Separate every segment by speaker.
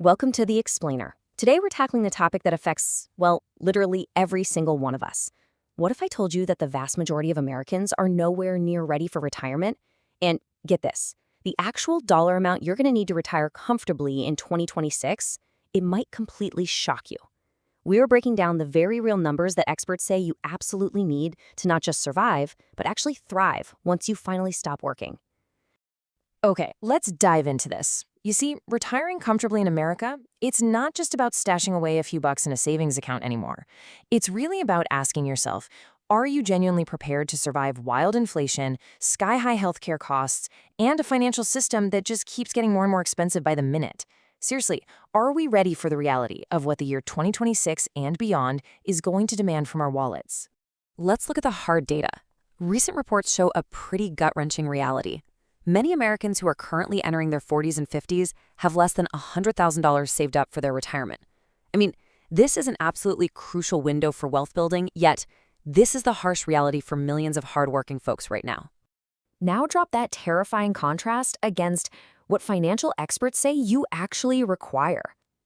Speaker 1: Welcome to The Explainer. Today we're tackling the topic that affects, well, literally every single one of us. What if I told you that the vast majority of Americans are nowhere near ready for retirement? And get this, the actual dollar amount you're going to need to retire comfortably in 2026, it might completely shock you. We are breaking down the very real numbers that experts say you absolutely need to not just survive, but actually thrive once you finally stop working.
Speaker 2: Okay, let's dive into this. You see, retiring comfortably in America, it's not just about stashing away a few bucks in a savings account anymore. It's really about asking yourself, are you genuinely prepared to survive wild inflation, sky-high healthcare costs, and a financial system that just keeps getting more and more expensive by the minute? Seriously, are we ready for the reality of what the year 2026 and beyond is going to demand from our wallets? Let's look at the hard data. Recent reports show a pretty gut-wrenching reality. Many Americans who are currently entering their 40s and 50s have less than $100,000 saved up for their retirement. I mean, this is an absolutely crucial window for wealth building, yet this is the harsh reality for millions of hardworking folks right now.
Speaker 1: Now drop that terrifying contrast against what financial experts say you actually require.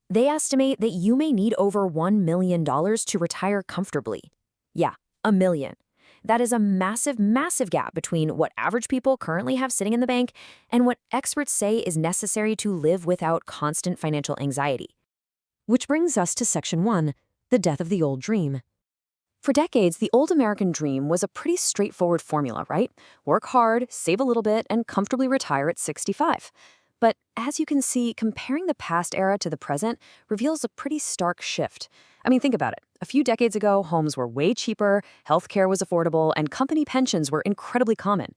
Speaker 1: They estimate that you may need over $1 million to retire comfortably. Yeah, $1 million. That is a massive, massive gap between what average people currently have sitting in the bank and what experts say is necessary to live without constant financial anxiety. Which brings us to Section 1, the death of the old dream. For decades, the old American dream was a pretty straightforward formula, right? Work hard, save a little bit, and comfortably retire at 65. But as you can see, comparing the past era to the present reveals a pretty stark shift. I mean, think about it. A few decades ago, homes were way cheaper, healthcare was affordable, and company pensions were incredibly common.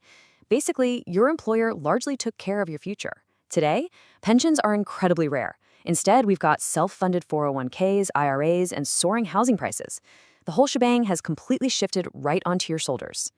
Speaker 1: Basically, your employer largely took care of your future. Today, pensions are incredibly rare. Instead, we've got self-funded 401ks, IRAs, and soaring housing prices. The whole shebang has completely shifted right onto your shoulders.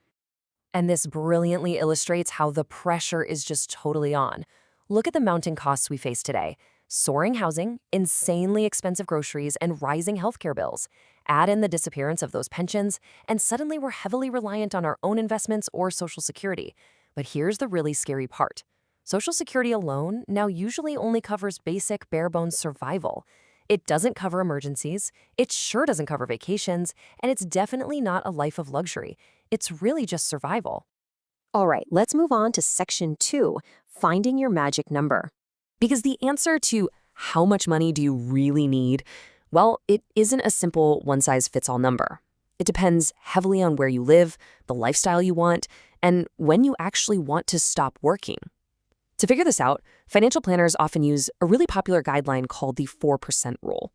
Speaker 2: And this brilliantly illustrates how the pressure is just totally on. Look at the mounting costs we face today. Soaring housing, insanely expensive groceries, and rising healthcare bills. Add in the disappearance of those pensions, and suddenly we're heavily reliant on our own investments or Social Security. But here's the really scary part. Social Security alone now usually only covers basic, bare-bones survival. It doesn't cover emergencies, it sure doesn't cover vacations, and it's definitely not a life of luxury. It's really just survival.
Speaker 1: All right, let's move on to Section 2, finding your magic number.
Speaker 2: Because the answer to how much money do you really need, well, it isn't a simple one-size-fits-all number. It depends heavily on where you live, the lifestyle you want, and when you actually want to stop working. To figure this out, financial planners often use a really popular guideline called the 4% rule.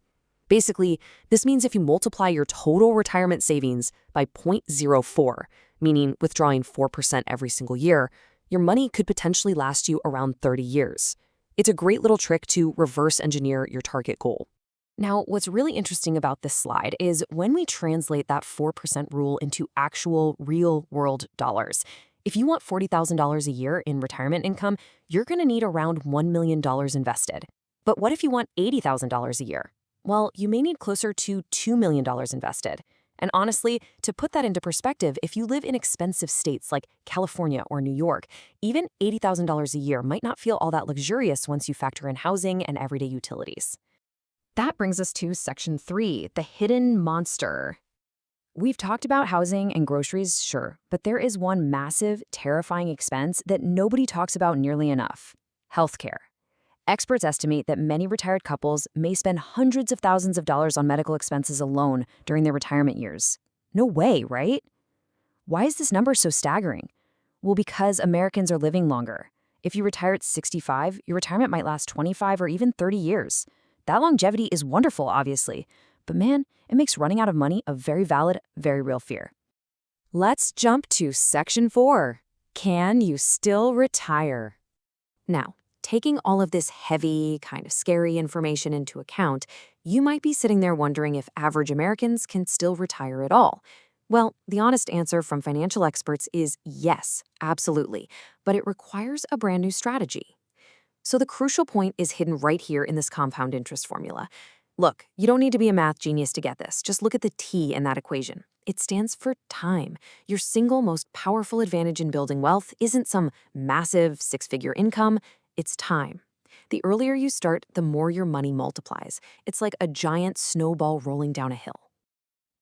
Speaker 2: Basically, this means if you multiply your total retirement savings by 0.04, meaning withdrawing 4% every single year, your money could potentially last you around 30 years. It's a great little trick to reverse engineer your target goal. Now, what's really interesting about this slide is when we translate that 4% rule into actual real-world dollars. If you want $40,000 a year in retirement income, you're going to need around $1 million invested. But what if you want $80,000 a year? Well, you may need closer to $2 million invested. And honestly, to put that into perspective, if you live in expensive states like California or New York, even $80,000 a year might not feel all that luxurious once you factor in housing and everyday utilities.
Speaker 1: That brings us to Section 3, the hidden monster. We've talked about housing and groceries, sure, but there is one massive, terrifying expense that nobody talks about nearly enough: healthcare. Experts estimate that many retired couples may spend hundreds of thousands of dollars on medical expenses alone during their retirement years. No way, right? Why is this number so staggering? Well, because Americans are living longer. If you retire at 65, your retirement might last 25 or even 30 years. That longevity is wonderful, obviously, but man, it makes running out of money a very valid, very real fear.
Speaker 2: Let's jump to Section 4. Can you still retire? Now, taking all of this heavy, kind of scary information into account, you might be sitting there wondering if average Americans can still retire at all. Well, the honest answer from financial experts is yes, absolutely, but it requires a brand new strategy. So the crucial point is hidden right here in this compound interest formula. Look, you don't need to be a math genius to get this. Just look at the T in that equation. It stands for time. Your single most powerful advantage in building wealth isn't some massive six-figure income, it's time. The earlier you start, the more your money multiplies. It's like a giant snowball rolling down a hill.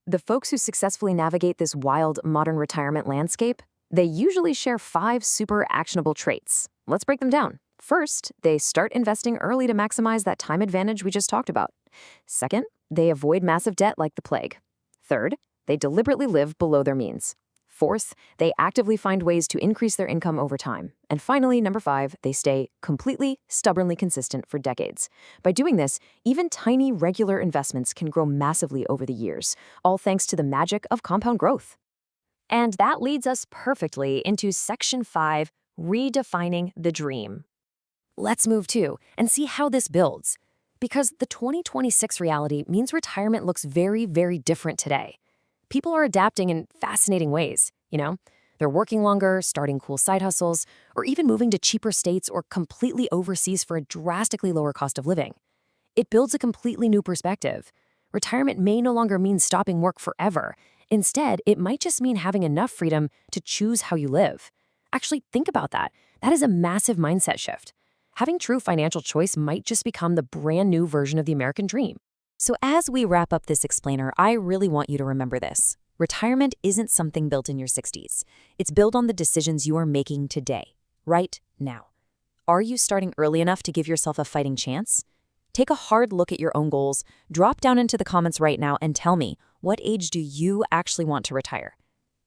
Speaker 2: The folks who successfully navigate this wild modern retirement landscape, they usually share 5 super actionable traits. Let's break them down. First, they start investing early to maximize that time advantage we just talked about. Second, they avoid massive debt like the plague. Third, they deliberately live below their means. Fourth, they actively find ways to increase their income over time. And finally, number 5, they stay completely, stubbornly consistent for decades. By doing this, even tiny, regular investments can grow massively over the years, all thanks to the magic of compound growth. And that leads us perfectly into Section 5, Redefining the Dream. Let's move to and see how this builds. Because the 2026 reality means retirement looks very, very different today. People are adapting in fascinating ways, They're working longer, starting cool side hustles, or even moving to cheaper states or completely overseas for a drastically lower cost of living. It builds a completely new perspective. Retirement may no longer mean stopping work forever. Instead, it might just mean having enough freedom to choose how you live. Actually, think about that. That is a massive mindset shift. Having true financial choice might just become the brand new version of the American dream. So as we wrap up this explainer, I really want you to remember this. Retirement isn't something built in your 60s. It's built on the decisions you are making today, right now. Are you starting early enough to give yourself a fighting chance? Take a hard look at your own goals, drop down into the comments right now and tell me, what age do you actually want to retire?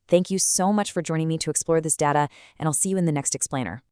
Speaker 2: Thank you so much for joining me to explore this data, and I'll see you in the next explainer.